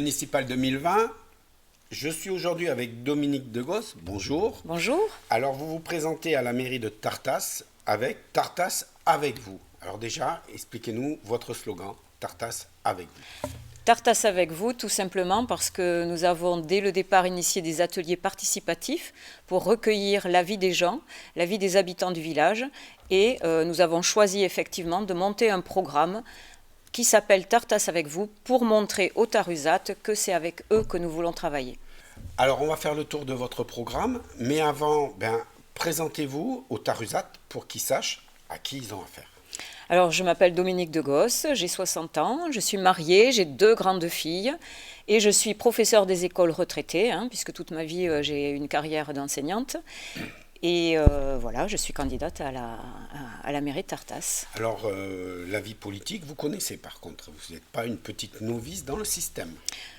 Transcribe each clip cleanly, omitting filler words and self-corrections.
municipales 2020. Je suis aujourd'hui avec Dominique Degos. Bonjour. Bonjour. Alors, vous vous présentez à la mairie de Tartas avec Tartas avec vous. Alors déjà, expliquez-nous votre slogan, Tartas avec vous. Tartas avec vous, tout simplement parce que nous avons dès le départ initié des ateliers participatifs pour recueillir l'avis des gens, l'avis des habitants du village. Et nous avons choisi effectivement de monter un programme qui s'appelle Tartas avec vous pour montrer aux Tarusates que c'est avec eux que nous voulons travailler. Alors, on va faire le tour de votre programme, mais avant, présentez-vous aux Tarusates pour qu'ils sachent à qui ils ont affaire. Alors, je m'appelle Dominique Degos, j'ai 60 ans, je suis mariée, j'ai 2 grandes filles et je suis professeure des écoles retraitée, puisque toute ma vie j'ai une carrière d'enseignante. Et voilà, je suis candidate à la mairie de Tartas. Alors, la vie politique, vous connaissez par contre, vous n'êtes pas une petite novice dans le système.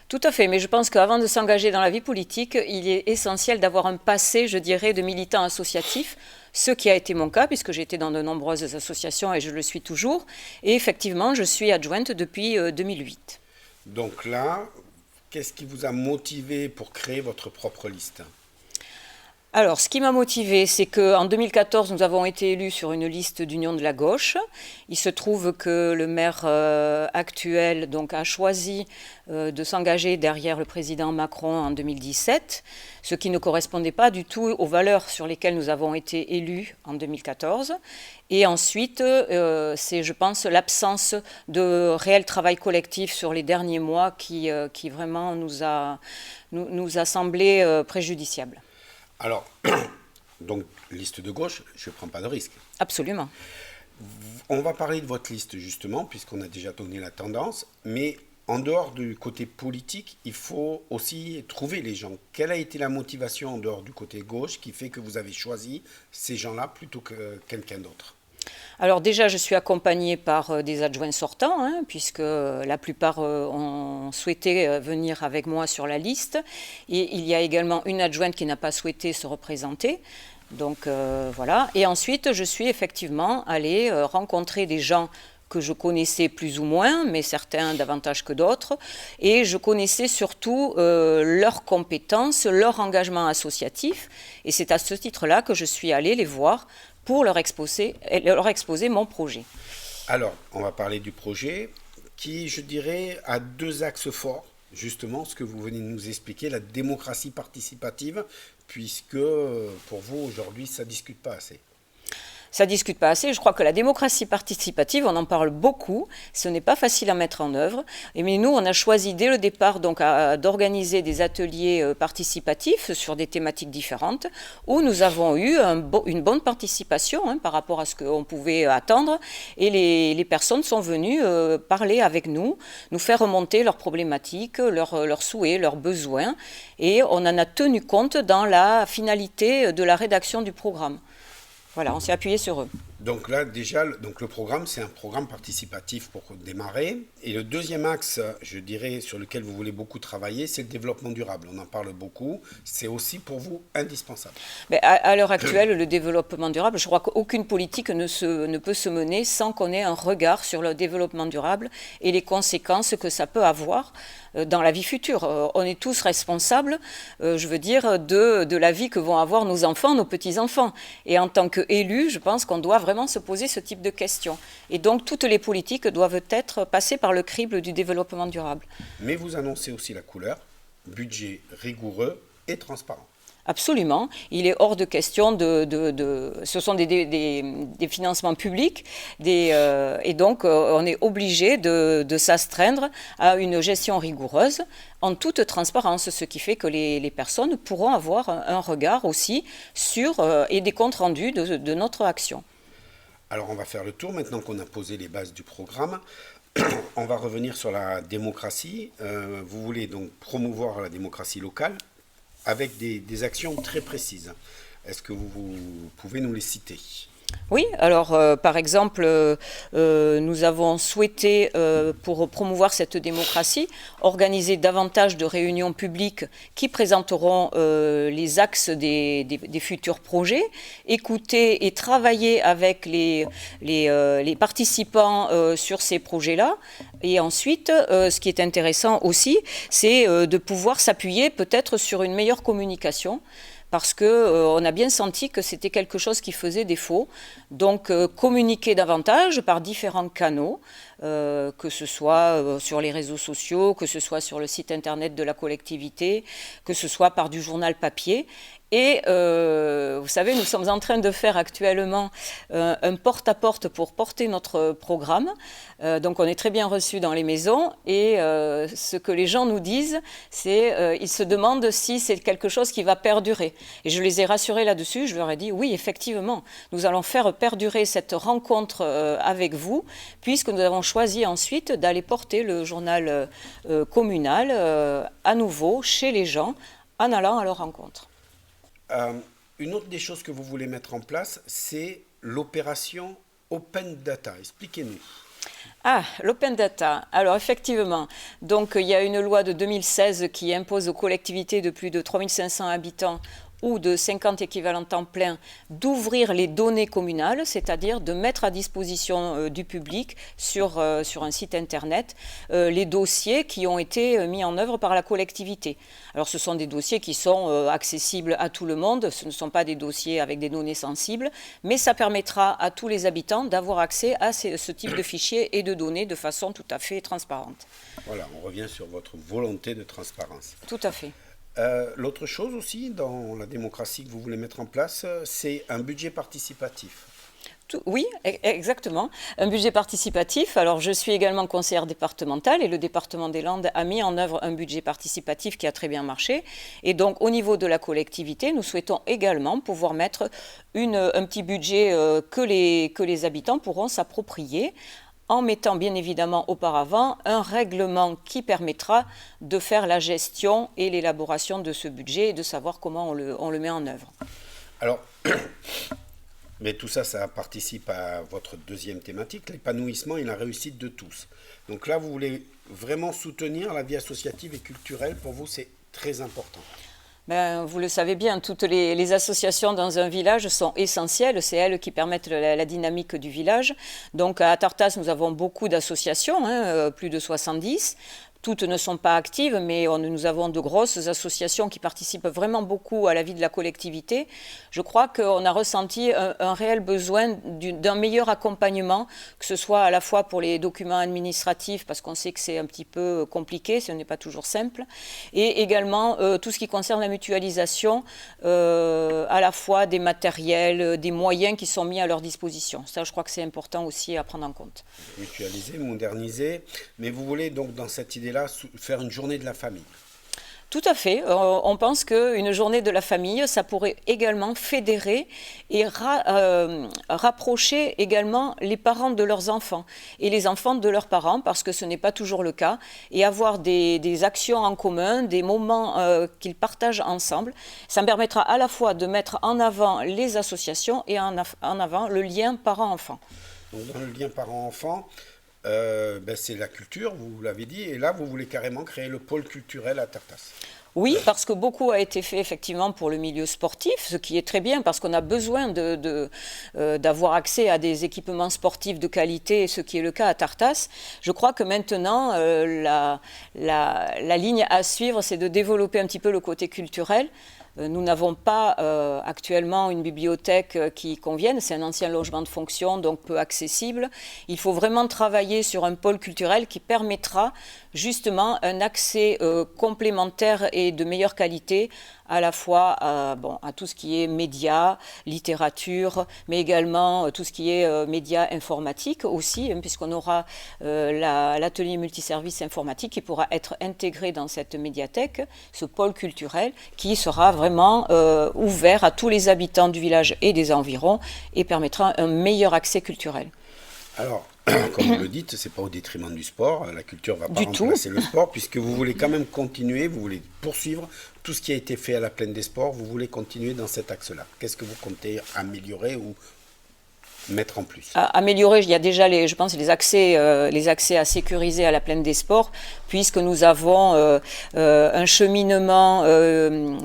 Tout à fait, mais je pense qu'avant de s'engager dans la vie politique, il est essentiel d'avoir un passé, je dirais, de militant associatif, ce qui a été mon cas, puisque j'ai été dans de nombreuses associations et je le suis toujours. Et effectivement, je suis adjointe depuis 2008. Donc là, qu'est-ce qui vous a motivé pour créer votre propre liste ? Alors, ce qui m'a motivée, c'est qu'en 2014, nous avons été élus sur une liste d'Union de la gauche. Il se trouve que le maire actuel donc, a choisi de s'engager derrière le président Macron en 2017, ce qui ne correspondait pas du tout aux valeurs sur lesquelles nous avons été élus en 2014. Et ensuite, c'est, je pense, l'absence de réel travail collectif sur les derniers mois qui vraiment nous a semblé préjudiciable. Alors, donc, liste de gauche, je ne prends pas de risque. Absolument. On va parler de votre liste justement, puisqu'on a déjà donné la tendance, mais en dehors du côté politique, il faut aussi trouver les gens. Quelle a été la motivation en dehors du côté gauche qui fait que vous avez choisi ces gens-là plutôt que quelqu'un d'autre ? Alors déjà, je suis accompagnée par des adjoints sortants, puisque la plupart ont souhaité venir avec moi sur la liste. Et il y a également une adjointe qui n'a pas souhaité se représenter. Donc voilà. Et ensuite, je suis effectivement allée rencontrer des gens que je connaissais plus ou moins, mais certains davantage que d'autres. Et je connaissais surtout leurs compétences, leur engagement associatif. Et c'est à ce titre-là que je suis allée les voir pour leur exposer mon projet. Alors, on va parler du projet qui, je dirais, a 2 axes forts. Justement, ce que vous venez de nous expliquer, la démocratie participative, puisque pour vous, aujourd'hui, ça ne discute pas assez. Ça ne discute pas assez. Je crois que la démocratie participative, on en parle beaucoup. Ce n'est pas facile à mettre en œuvre. Mais nous, on a choisi dès le départ d'organiser des ateliers participatifs sur des thématiques différentes où nous avons eu une bonne participation par rapport à ce qu'on pouvait attendre. Et les personnes sont venues parler avec nous, nous faire remonter leurs problématiques, leurs souhaits, leurs besoins. Et on en a tenu compte dans la finalité de la rédaction du programme. Voilà, on s'est appuyé sur eux. Donc là, déjà, le programme, c'est un programme participatif pour démarrer. Et le deuxième axe, je dirais, sur lequel vous voulez beaucoup travailler, c'est le développement durable. On en parle beaucoup. C'est aussi pour vous indispensable. Mais à l'heure actuelle, le développement durable, je crois qu'aucune politique ne peut se mener sans qu'on ait un regard sur le développement durable et les conséquences que ça peut avoir dans la vie future. On est tous responsables, je veux dire, de la vie que vont avoir nos enfants, nos petits-enfants. Et en tant qu'élus, je pense qu'on doit vraiment se poser ce type de questions. Et donc, toutes les politiques doivent être passées par le crible du développement durable. Mais vous annoncez aussi la couleur, budget rigoureux et transparent. Absolument. Il est hors de question ce sont des financements publics et donc on est obligé de s'astreindre à une gestion rigoureuse en toute transparence, ce qui fait que les personnes pourront avoir un regard aussi sur et des comptes rendus de notre action. Alors on va faire le tour maintenant qu'on a posé les bases du programme. On va revenir sur la démocratie. Vous voulez donc promouvoir la démocratie locale avec des actions très précises. Est-ce que vous pouvez nous les citer ? Oui, alors par exemple, nous avons souhaité, pour promouvoir cette démocratie, organiser davantage de réunions publiques qui présenteront les axes des futurs projets, écouter et travailler avec les participants sur ces projets-là. Et ensuite, ce qui est intéressant aussi, c'est de pouvoir s'appuyer peut-être sur une meilleure communication, parce qu'on a bien senti que c'était quelque chose qui faisait défaut. Donc communiquer davantage par différents canaux, que ce soit sur les réseaux sociaux, que ce soit sur le site internet de la collectivité, que ce soit par du journal papier. Et vous savez, nous sommes en train de faire actuellement un porte-à-porte pour porter notre programme. Donc on est très bien reçus dans les maisons. Et ce que les gens nous disent, c'est ils se demandent si c'est quelque chose qui va perdurer. Et je les ai rassurés là-dessus. Je leur ai dit, oui, effectivement, nous allons faire perdurer cette rencontre avec vous, puisque nous avons choisi ensuite d'aller porter le journal communal à nouveau chez les gens en allant à leur rencontre. Une autre des choses que vous voulez mettre en place, c'est l'opération Open Data. Expliquez-nous. Ah, l'open data. Alors effectivement, donc il y a une loi de 2016 qui impose aux collectivités de plus de 3500 habitants ou de 50 équivalents temps plein d'ouvrir les données communales, c'est-à-dire de mettre à disposition du public sur un site internet les dossiers qui ont été mis en œuvre par la collectivité. Alors ce sont des dossiers qui sont accessibles à tout le monde, ce ne sont pas des dossiers avec des données sensibles, mais ça permettra à tous les habitants d'avoir accès à ce type de fichiers et de données de façon tout à fait transparente. Voilà, on revient sur votre volonté de transparence. Tout à fait. L'autre chose aussi dans la démocratie que vous voulez mettre en place, c'est un budget participatif. Oui, exactement. Un budget participatif. Alors, je suis également conseillère départementale et le département des Landes a mis en œuvre un budget participatif qui a très bien marché. Et donc, au niveau de la collectivité, nous souhaitons également pouvoir mettre un petit budget que les habitants pourront s'approprier, en mettant bien évidemment auparavant un règlement qui permettra de faire la gestion et l'élaboration de ce budget et de savoir comment on le met en œuvre. Alors, mais tout ça, ça participe à votre deuxième thématique, l'épanouissement et la réussite de tous. Donc là, vous voulez vraiment soutenir la vie associative et culturelle. Pour vous, c'est très important. Ben, vous le savez bien, toutes les associations dans un village sont essentielles. C'est elles qui permettent la dynamique du village. Donc à Tartas, nous avons beaucoup d'associations, plus de 70. Toutes ne sont pas actives, mais nous avons de grosses associations qui participent vraiment beaucoup à la vie de la collectivité. Je crois qu'on a ressenti un réel besoin d'un meilleur accompagnement, que ce soit à la fois pour les documents administratifs, parce qu'on sait que c'est un petit peu compliqué, ce n'est pas toujours simple, et également tout ce qui concerne la mutualisation, à la fois des matériels, des moyens qui sont mis à leur disposition. Ça, je crois que c'est important aussi à prendre en compte. Mutualiser, moderniser, mais vous voulez donc dans cette idée faire une journée de la famille. Tout à fait. On pense qu'une journée de la famille, ça pourrait également fédérer et rapprocher également les parents de leurs enfants et les enfants de leurs parents, parce que ce n'est pas toujours le cas, et avoir des actions en commun, des moments qu'ils partagent ensemble. Ça me permettra à la fois de mettre en avant les associations et en avant le lien parent-enfant. Donc dans le lien parent-enfant, c'est la culture, vous l'avez dit, et là, vous voulez carrément créer le pôle culturel à Tartas. Oui, parce que beaucoup a été fait effectivement pour le milieu sportif, ce qui est très bien parce qu'on a besoin d'avoir accès à des équipements sportifs de qualité, ce qui est le cas à Tartas. Je crois que maintenant, la ligne à suivre, c'est de développer un petit peu le côté culturel. Nous n'avons pas actuellement une bibliothèque qui convienne, c'est un ancien logement de fonction, donc peu accessible. Il faut vraiment travailler sur un pôle culturel qui permettra justement un accès complémentaire et de meilleure qualité à la fois à tout ce qui est médias, littérature, mais également tout ce qui est médias informatiques aussi, puisqu'on aura l'atelier multiservice informatique qui pourra être intégré dans cette médiathèque, ce pôle culturel qui sera vraiment ouvert à tous les habitants du village et des environs et permettra un meilleur accès culturel. Alors, comme vous le dites, ce n'est pas au détriment du sport. La culture ne va pas remplacer le sport, puisque vous voulez quand même continuer, vous voulez poursuivre tout ce qui a été fait à la Plaine des Sports, vous voulez continuer dans cet axe-là. Qu'est-ce que vous comptez améliorer ou mettre en plus? Améliorer, il y a déjà je pense les accès à sécuriser à la plaine des sports, puisque nous avons un cheminement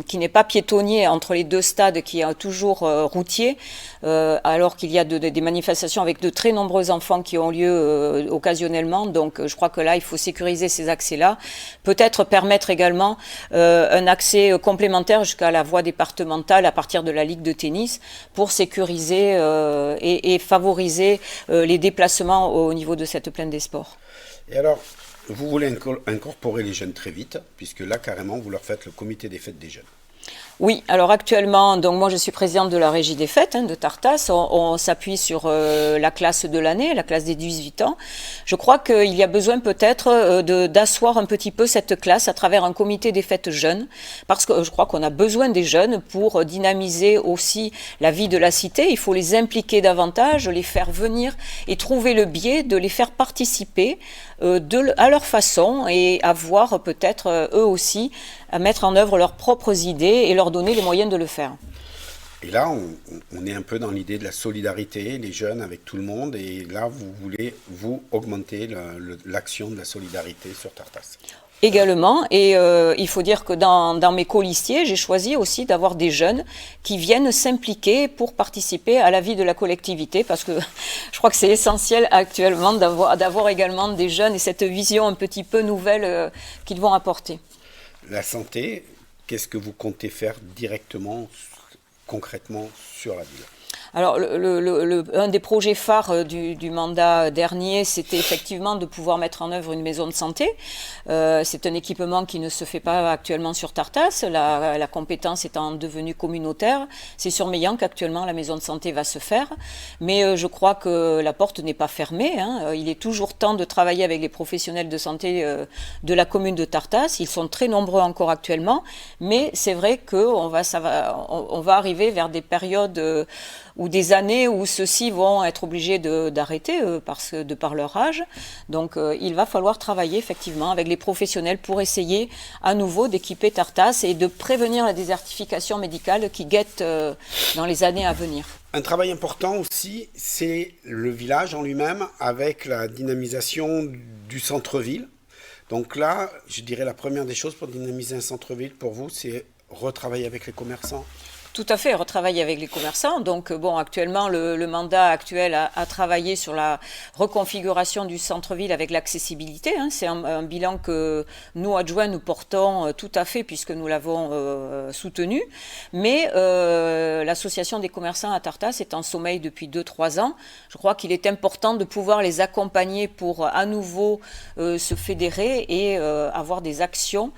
qui n'est pas piétonnier entre les deux stades, qui est toujours routier, alors qu'il y a des manifestations avec de très nombreux enfants qui ont lieu occasionnellement. Donc je crois que là, il faut sécuriser ces accès-là. Peut-être permettre également un accès complémentaire jusqu'à la voie départementale à partir de la Ligue de tennis pour sécuriser et favoriser les déplacements au niveau de cette plaine des sports. Et alors, vous voulez incorporer les jeunes très vite, puisque là, carrément, vous leur faites le comité des fêtes des jeunes. Oui, alors actuellement, donc moi je suis présidente de la régie des fêtes de Tartas. On s'appuie sur la classe de l'année, la classe des 18 ans. Je crois qu'il y a besoin peut-être d'asseoir un petit peu cette classe à travers un comité des fêtes jeunes, parce que je crois qu'on a besoin des jeunes pour dynamiser aussi la vie de la cité. Il faut les impliquer davantage, les faire venir et trouver le biais de les faire participer à leur façon et avoir peut-être eux aussi à mettre en œuvre leurs propres idées et leur donner les moyens de le faire. Et là, on est un peu dans l'idée de la solidarité, les jeunes avec tout le monde, et là, vous voulez, vous, augmenter l'action de la solidarité sur Tartas. Également, et il faut dire que dans mes colistiers, j'ai choisi aussi d'avoir des jeunes qui viennent s'impliquer pour participer à la vie de la collectivité, parce que je crois que c'est essentiel actuellement d'avoir également des jeunes et cette vision un petit peu nouvelle qu'ils vont apporter. La santé, qu'est-ce que vous comptez faire directement, concrètement sur la ville ? Alors, un des projets phares du mandat dernier, c'était effectivement de pouvoir mettre en œuvre une maison de santé. C'est un équipement qui ne se fait pas actuellement sur Tartas, la compétence étant devenue communautaire. C'est sur Meillan qu'actuellement la maison de santé va se faire. Mais je crois que la porte n'est pas fermée. Il est toujours temps de travailler avec les professionnels de santé de la commune de Tartas. Ils sont très nombreux encore actuellement. Mais c'est vrai qu'on va arriver vers des périodes ou des années où ceux-ci vont être obligés d'arrêter de par leur âge. Donc il va falloir travailler effectivement avec les professionnels pour essayer à nouveau d'équiper Tartas et de prévenir la désertification médicale qui guette dans les années à venir. Un travail important aussi, c'est le village en lui-même avec la dynamisation du centre-ville. Donc là, je dirais la première des choses pour dynamiser un centre-ville pour vous, c'est retravailler avec les commerçants. Tout à fait, retravailler avec les commerçants. Donc, actuellement, le mandat actuel a travaillé sur la reconfiguration du centre-ville avec l'accessibilité. C'est un bilan que nous, adjoints, nous portons tout à fait puisque nous l'avons soutenu. Mais l'association des commerçants à Tartas est en sommeil depuis 2-3 ans. Je crois qu'il est important de pouvoir les accompagner pour à nouveau se fédérer et avoir des actions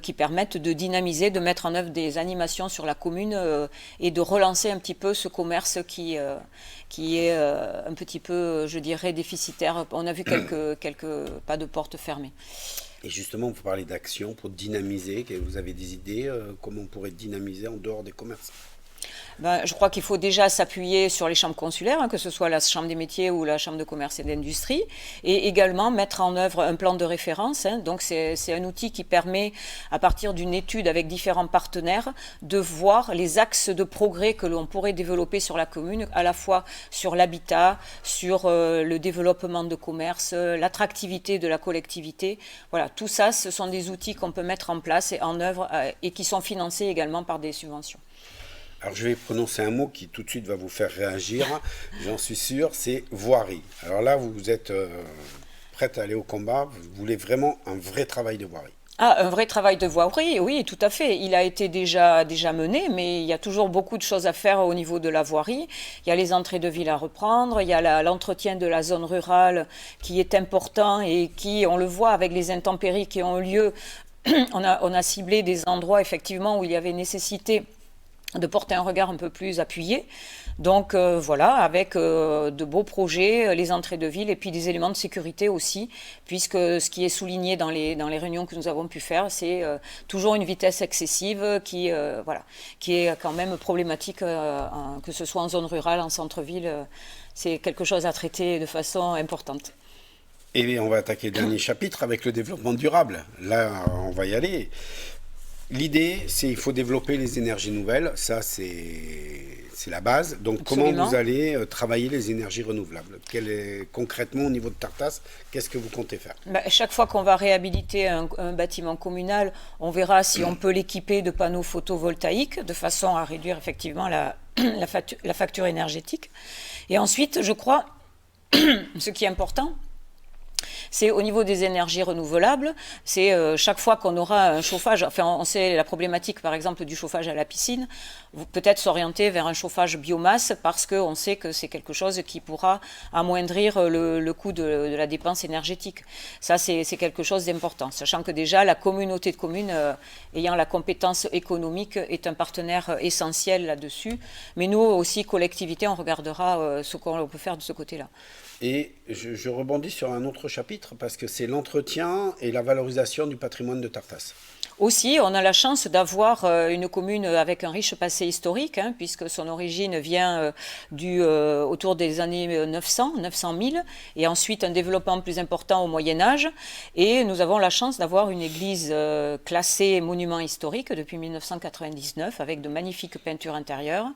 qui permettent de dynamiser, de mettre en œuvre des animations sur la commune et de relancer un petit peu ce commerce qui est un petit peu, je dirais, déficitaire. On a vu quelques pas de porte fermés. Et justement, vous parlez d'action pour dynamiser. Vous avez des idées comment on pourrait dynamiser en dehors des commerces ? Je crois qu'il faut déjà s'appuyer sur les chambres consulaires, que ce soit la chambre des métiers ou la chambre de commerce et d'industrie, et également mettre en œuvre un plan de référence. Donc c'est un outil qui permet, à partir d'une étude avec différents partenaires, de voir les axes de progrès que l'on pourrait développer sur la commune, à la fois sur l'habitat, sur le développement de commerce, l'attractivité de la collectivité. Voilà, tout ça, ce sont des outils qu'on peut mettre en place et en œuvre et qui sont financés également par des subventions. Alors je vais prononcer un mot qui tout de suite va vous faire réagir, j'en suis sûr, c'est voirie. Alors là, vous êtes prête à aller au combat, vous voulez vraiment un vrai travail de voirie. Un vrai travail de voirie, oui, tout à fait. Il a été déjà mené, mais il y a toujours beaucoup de choses à faire au niveau de la voirie. Il y a les entrées de ville à reprendre, il y a l'entretien de la zone rurale qui est important et qui, on le voit avec les intempéries qui ont lieu, on a ciblé des endroits effectivement où il y avait nécessité de porter un regard un peu plus appuyé. Donc voilà, avec de beaux projets, les entrées de ville et puis des éléments de sécurité aussi, puisque ce qui est souligné dans les réunions que nous avons pu faire, c'est toujours une vitesse excessive qui est quand même problématique, que ce soit en zone rurale, en centre-ville, c'est quelque chose à traiter de façon importante. Et on va attaquer le dernier chapitre avec le développement durable. Là, on va y aller. L'idée, c'est qu'il faut développer les énergies nouvelles. Ça, c'est c'est la base. Donc Absolument. comment vous allez travailler les énergies renouvelables? Concrètement au niveau de Tartas, qu'est-ce que vous comptez faire? Chaque fois qu'on va réhabiliter un bâtiment communal, on verra si on peut l'équiper de panneaux photovoltaïques de façon à réduire effectivement la facture énergétique. Et ensuite, je crois, ce qui est important, c'est au niveau des énergies renouvelables, c'est chaque fois qu'on aura un chauffage, enfin on sait la problématique par exemple du chauffage à la piscine, peut-être s'orienter vers un chauffage biomasse parce qu'on sait que c'est quelque chose qui pourra amoindrir le coût de la dépense énergétique. Ça c'est quelque chose d'important, sachant que déjà la communauté de communes ayant la compétence économique est un partenaire essentiel là-dessus, mais nous aussi collectivité on regardera ce qu'on peut faire de ce côté-là. Et je rebondis sur un autre chapitre parce que c'est l'entretien et la valorisation du patrimoine de Tartas. Aussi, on a la chance d'avoir une commune avec un riche passé historique, puisque son origine vient autour des années 900 000, et ensuite un développement plus important au Moyen-Âge. Et nous avons la chance d'avoir une église classée monument historique depuis 1999, avec de magnifiques peintures intérieures,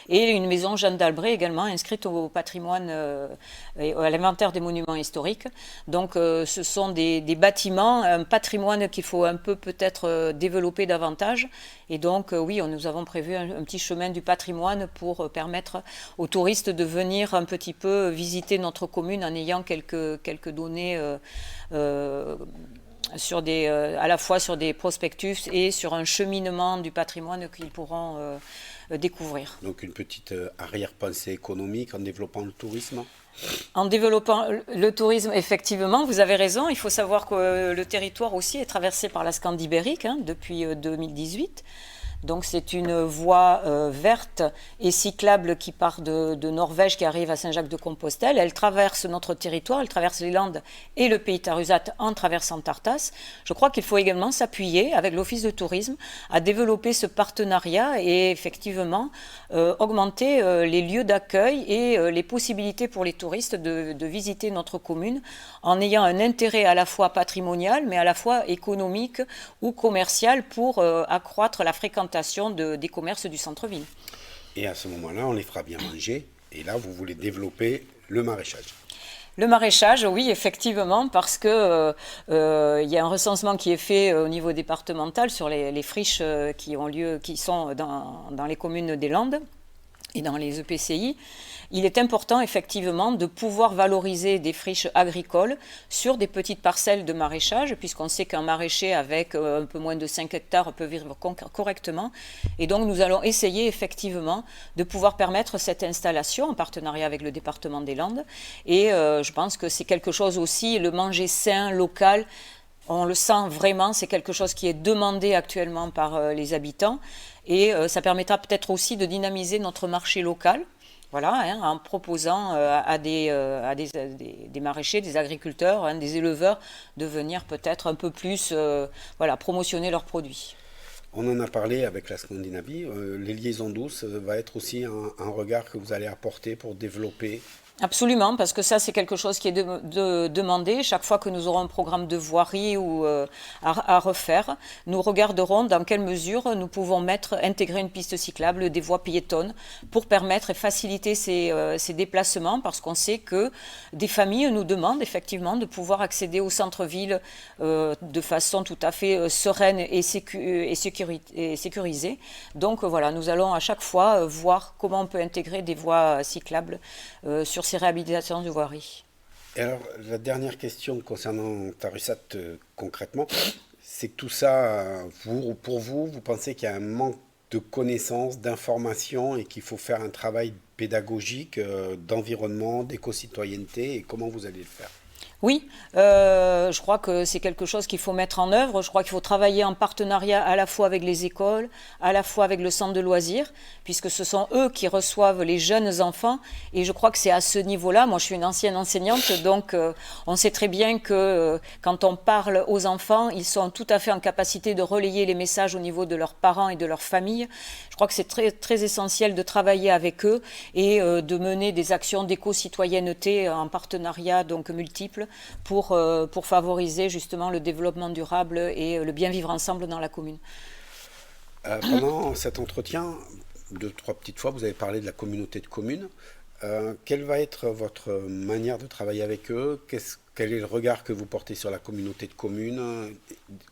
et une maison Jeanne d'Albret également inscrite au patrimoine, à l'inventaire des monuments historiques. Donc ce sont des bâtiments, un patrimoine qu'il faut un peu peut-être développer davantage. Et donc, oui, nous avons prévu un petit chemin du patrimoine pour permettre aux touristes de venir un petit peu visiter notre commune en ayant quelques données à la fois sur des prospectus et sur un cheminement du patrimoine qu'ils pourront découvrir. Donc une petite arrière-pensée économique en développant le tourisme? En développant le tourisme, effectivement, vous avez raison. Il faut savoir que le territoire aussi est traversé par la Scande ibérique depuis 2018. Donc c'est une voie verte et cyclable qui part de Norvège, qui arrive à Saint-Jacques-de-Compostelle. Elle traverse notre territoire, elle traverse les Landes et le pays Tarusat en traversant Tartas. Je crois qu'il faut également s'appuyer avec l'Office de tourisme à développer ce partenariat et effectivement augmenter les lieux d'accueil et les possibilités pour les touristes de visiter notre commune en ayant un intérêt à la fois patrimonial mais à la fois économique ou commercial pour accroître la fréquentation des commerces du centre-ville. Et à ce moment-là, on les fera bien manger. Et là, vous voulez développer le maraîchage. Le maraîchage, oui, effectivement, parce que y a un recensement qui est fait au niveau départemental sur les friches qui sont dans les communes des Landes et dans les EPCI. Il est important effectivement de pouvoir valoriser des friches agricoles sur des petites parcelles de maraîchage, puisqu'on sait qu'un maraîcher avec un peu moins de 5 hectares peut vivre correctement. Et donc nous allons essayer effectivement de pouvoir permettre cette installation en partenariat avec le département des Landes. Et je pense que c'est quelque chose aussi, le manger sain, local, on le sent vraiment, c'est quelque chose qui est demandé actuellement par les habitants. Et ça permettra peut-être aussi de dynamiser notre marché local. Voilà, en proposant à des maraîchers, des agriculteurs, des éleveurs de venir peut-être un peu plus promotionner leurs produits. On en a parlé avec la Scandinavie. Les liaisons douces va être aussi un regard que vous allez apporter pour développer. Absolument, parce que ça c'est quelque chose qui est demandé. Chaque fois que nous aurons un programme de voirie ou à refaire, nous regarderons dans quelle mesure nous pouvons intégrer une piste cyclable, des voies piétonnes pour permettre et faciliter ces déplacements, parce qu'on sait que des familles nous demandent effectivement de pouvoir accéder au centre-ville de façon tout à fait sereine et sécurisée. Donc voilà, nous allons à chaque fois voir comment on peut intégrer des voies cyclables sur ces réhabilitations de voirie. Et alors, la dernière question concernant Tarusat concrètement, c'est que tout ça, pour vous, vous pensez qu'il y a un manque de connaissances, d'informations et qu'il faut faire un travail pédagogique d'environnement, d'éco-citoyenneté, et comment vous allez le faire? Oui, je crois que c'est quelque chose qu'il faut mettre en œuvre. Je crois qu'il faut travailler en partenariat à la fois avec les écoles, à la fois avec le centre de loisirs, puisque ce sont eux qui reçoivent les jeunes enfants. Et je crois que c'est à ce niveau-là, moi je suis une ancienne enseignante, donc on sait très bien que quand on parle aux enfants, ils sont tout à fait en capacité de relayer les messages au niveau de leurs parents et de leurs familles. Je crois que c'est très, très essentiel de travailler avec eux et de mener des actions d'éco-citoyenneté en partenariat donc multiples pour favoriser justement le développement durable et le bien vivre ensemble dans la commune. Pendant cet entretien, deux, trois petites fois, vous avez parlé de la communauté de communes. Quelle va être votre manière de travailler avec eux? Quel est le regard que vous portez sur la communauté de communes?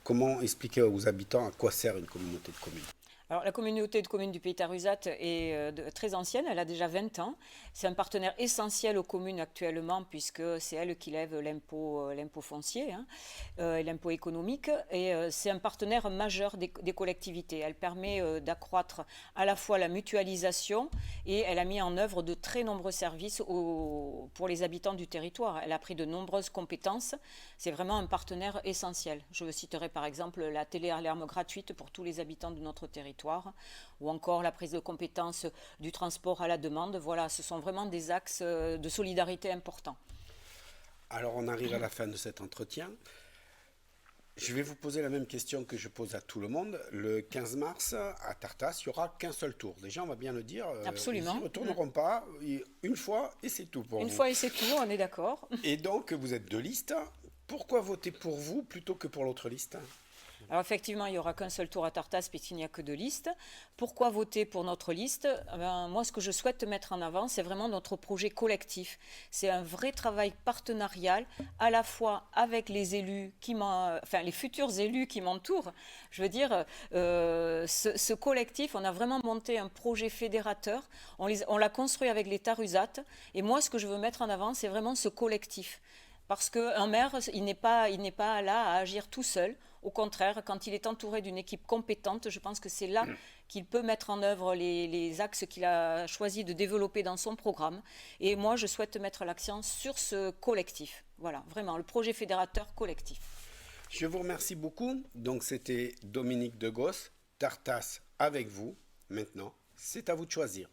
Comment expliquer aux habitants à quoi sert une communauté de communes? Alors, la communauté de communes du Pays Tarusat est très ancienne, elle a déjà 20 ans. C'est un partenaire essentiel aux communes actuellement, puisque c'est elle qui lève l'impôt foncier, hein, et l'impôt économique. Et c'est un partenaire majeur des collectivités. Elle permet d'accroître à la fois la mutualisation et elle a mis en œuvre de très nombreux services pour les habitants du territoire. Elle a pris de nombreuses compétences. C'est vraiment un partenaire essentiel. Je citerai par exemple la téléalarme gratuite pour tous les habitants de notre territoire, ou encore la prise de compétence du transport à la demande. Voilà, ce sont vraiment des axes de solidarité importants. Alors on arrive à la fin de cet entretien. Je vais vous poser la même question que je pose à tout le monde. Le 15 mars, à Tartas, il n'y aura qu'un seul tour. Déjà, on va bien le dire. Absolument. Ils ne retourneront pas une fois et c'est tout pour vous. Une fois et c'est tout, on est d'accord. Et donc, vous êtes deux listes. Pourquoi voter pour vous plutôt que pour l'autre liste? Alors effectivement, il n'y aura qu'un seul tour à Tartas puisqu'il n'y a que deux listes. Pourquoi voter pour notre liste? Moi, ce que je souhaite mettre en avant, c'est vraiment notre projet collectif. C'est un vrai travail partenarial, à la fois avec les élus, les futurs élus qui m'entourent. Je veux dire, ce collectif, on a vraiment monté un projet fédérateur. On l'a construit avec les Tarusat. Et moi, ce que je veux mettre en avant, c'est vraiment ce collectif. Parce qu'un maire, il n'est pas là à agir tout seul. Au contraire, quand il est entouré d'une équipe compétente, je pense que c'est là qu'il peut mettre en œuvre les axes qu'il a choisi de développer dans son programme. Et moi, je souhaite mettre l'accent sur ce collectif. Voilà, vraiment, le projet fédérateur collectif. Je vous remercie beaucoup. Donc, c'était Dominique Degos, Tartas avec vous. Maintenant, c'est à vous de choisir.